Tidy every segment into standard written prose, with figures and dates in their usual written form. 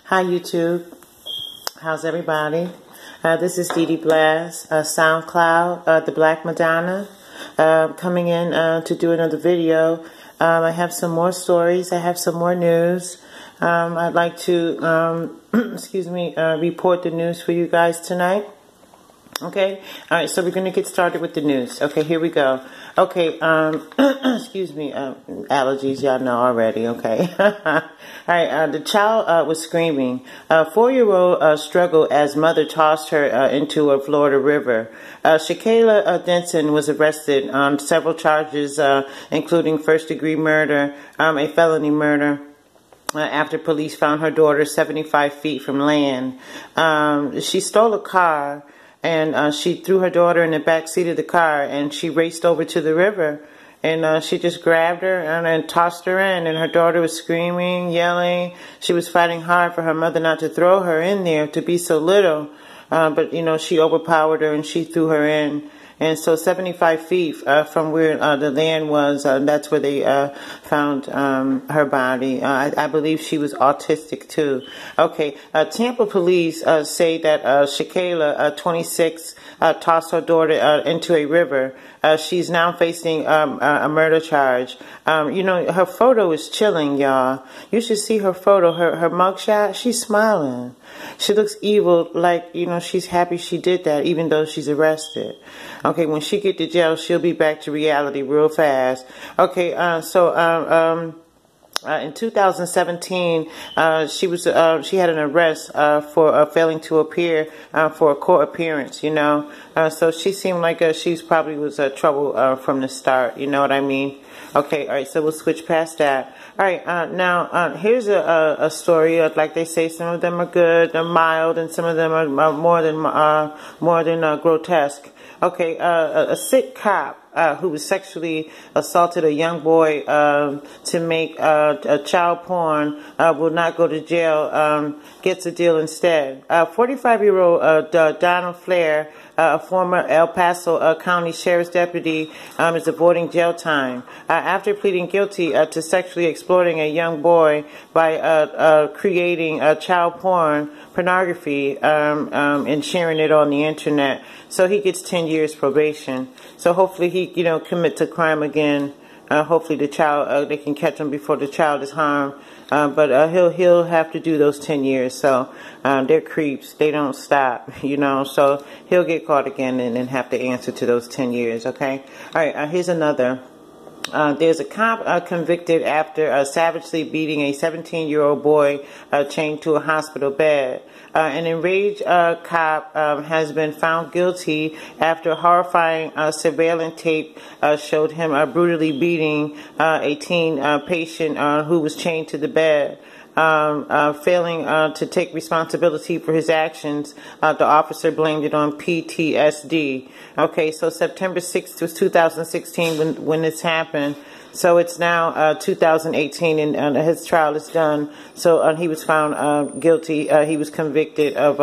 Hi YouTube, how's everybody? This is DEDE BLASS, SoundCloud, the Black Madonna, coming in to do another video. I have some more stories, I have some more news. I'd like to, report the news for you guys tonight. Okay, alright, so we're going to get started with the news. Okay, here we go. Okay, excuse me, allergies, y'all know already, okay. Alright, the child was screaming. A 4-year-old struggled as mother tossed her into a Florida river. Shakayla Denson was arrested on several charges, including first-degree murder, a felony murder, after police found her daughter 75 feet from land. She stole a car. And she threw her daughter in the back seat of the car, and she raced over to the river, and she just grabbed her and tossed her in, and her daughter was screaming, yelling. She was fighting hard for her mother not to throw her in there, to be so little, but, you know, she overpowered her, and she threw her in. And so 75 feet from where the land was, that's where they found her body. I believe she was autistic too. Okay, Tampa police say that Shakayla, 26, tossed her daughter into a river. She's now facing a murder charge. You know, her photo is chilling, y'all. You should see her photo, her mugshot. She's smiling. She looks evil, like, you know, she's happy she did that, even though she's arrested. Okay, when she get to jail, she'll be back to reality real fast. Okay, in 2017, she had an arrest for failing to appear for a court appearance. You know, so she seemed like she's probably was trouble from the start. You know what I mean? Okay, all right. So we'll switch past that. All right. Now here's a story. Like they say, some of them are good, they're mild, and some of them are more than grotesque. Okay, a sick cop who was sexually assaulted a young boy to make a child porn will not go to jail, gets a deal instead. 45-year-old Donald Flair, a former El Paso County Sheriff's deputy, is avoiding jail time after pleading guilty to sexually exploiting a young boy by creating child pornography and sharing it on the internet. So he gets 10 years probation. So hopefully he, you know, commits a crime again. Hopefully the child, they can catch him before the child is harmed. But he'll have to do those 10 years. So they're creeps. They don't stop, you know. So he'll get caught again and then have to answer to those 10 years, okay? All right, here's another. There's a cop convicted after savagely beating a 17-year-old boy chained to a hospital bed. An enraged cop has been found guilty after horrifying surveillance tape showed him brutally beating a teen patient who was chained to the bed. Failing to take responsibility for his actions, the officer blamed it on PTSD. Okay, so September 6th was 2016 when this happened. So it's now 2018, and his trial is done. So he was found guilty. He was convicted of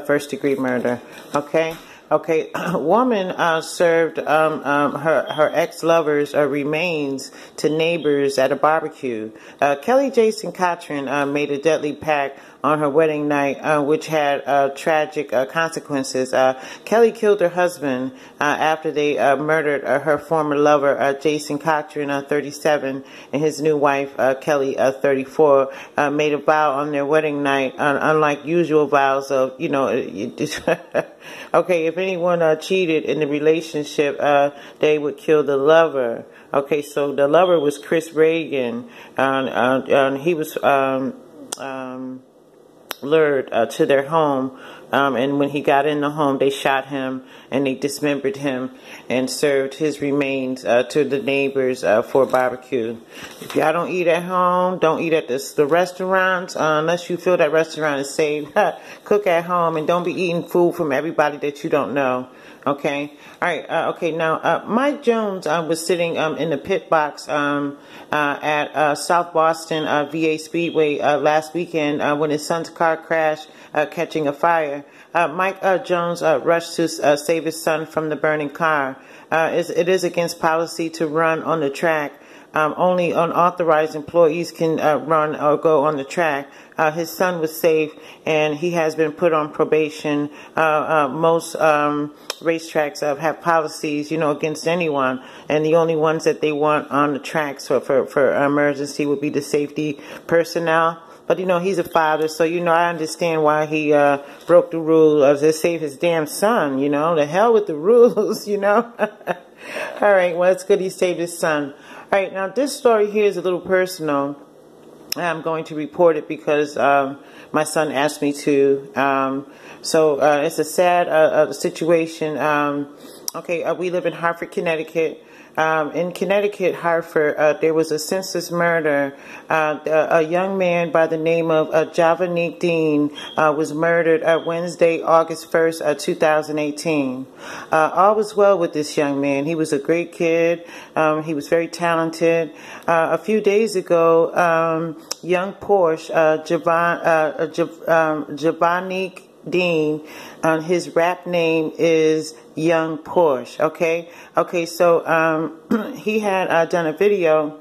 first-degree murder. Okay. Okay, a woman served her ex-lover's remains to neighbors at a barbecue. Kelly Jason Cochran made a deadly pact on her wedding night, which had tragic consequences. Kelly killed her husband after they murdered her former lover, Jason Cochran, 37, and his new wife, Kelly, 34, made a vow on their wedding night, unlike usual vows of, you know, okay, if anyone cheated in the relationship, they would kill the lover. Okay, so the lover was Chris Reagan, and he was lured to their home, and when he got in the home, they shot him and they dismembered him and served his remains to the neighbors for barbecue. If y'all don't eat at home, don't eat at the restaurants unless you feel that restaurant is safe. Cook at home and don't be eating food from everybody that you don't know. Okay, all right. Okay, now Mike Jones was sitting in the pit box at South Boston VA Speedway last weekend when his son's car crashed, catching a fire. Mike Jones rushed to save his son from the burning car. It is against policy to run on the track only unauthorized employees can run or go on the track. His son was safe, and he has been put on probation. Most racetracks have policies, against anyone, and the only ones that they want on the tracks for emergency would be the safety personnel. But, he's a father, so, I understand why he broke the rule to save his damn son, The hell with the rules, All right, well, it's good he saved his son. All right, now this story here is a little personal. I'm going to report it because my son asked me to. So it's a sad situation. Okay, we live in Hartford, Connecticut. In Connecticut, Hartford, there was a senseless murder. A young man by the name of Javanique Dean was murdered Wednesday, August 1st, 2018. All was well with this young man. He was a great kid. He was very talented. A few days ago, young Porsche, Javanique Dean, his rap name is Young Porsche. Okay, so he had done a video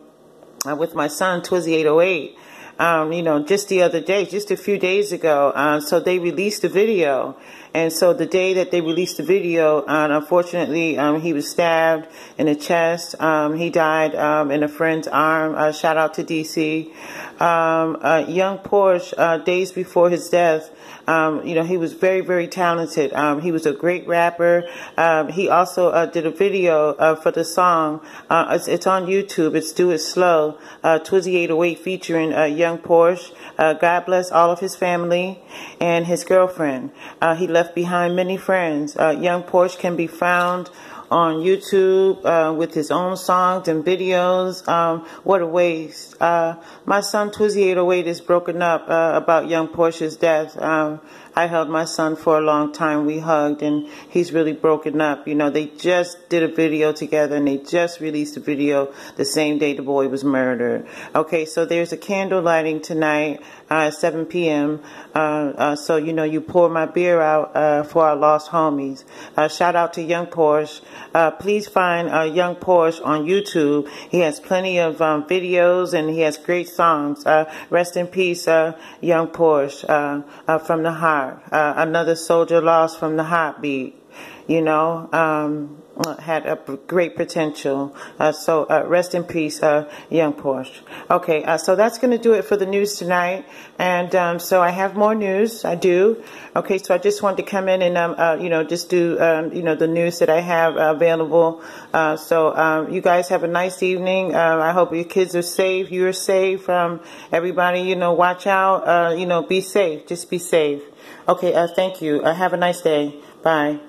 with my son, Twizzy 808, just the other day, just a few days ago. So they released the video. And so the day that they released the video, unfortunately, he was stabbed in the chest. He died in a friend's arm. Shout out to DC. Young Porsche, days before his death, he was very, very talented. He was a great rapper. He also did a video for the song. It's on YouTube. It's Do It Slow. Twizzy 808 featuring Young Porsche. God bless all of his family and his girlfriend. He left behind many friends. Young Porsche can be found on YouTube with his own songs and videos. What a waste. My son Twizzy 808 is broken up about Young Porsche's death. I held my son for a long time. We hugged, and he's really broken up. They just did a video together, and they just released a video the same day the boy was murdered. Okay, so there's a candle lighting tonight at 7 p.m. So, you pour my beer out for our lost homies. Shout out to Young Porsche. Please find Young Porsche on YouTube. He has plenty of videos, and he has great songs. Rest in peace, Young Porsche, from the heart. Another soldier lost from the heartbeat. Had a great potential. So rest in peace, Young Porsche. Okay, so that's going to do it for the news tonight. And so I have more news. I do. Okay, so I just wanted to come in and, just do, the news that I have available. So you guys have a nice evening. I hope your kids are safe. You're safe. Everybody, watch out. Be safe. Just be safe. Okay, thank you. Have a nice day. Bye.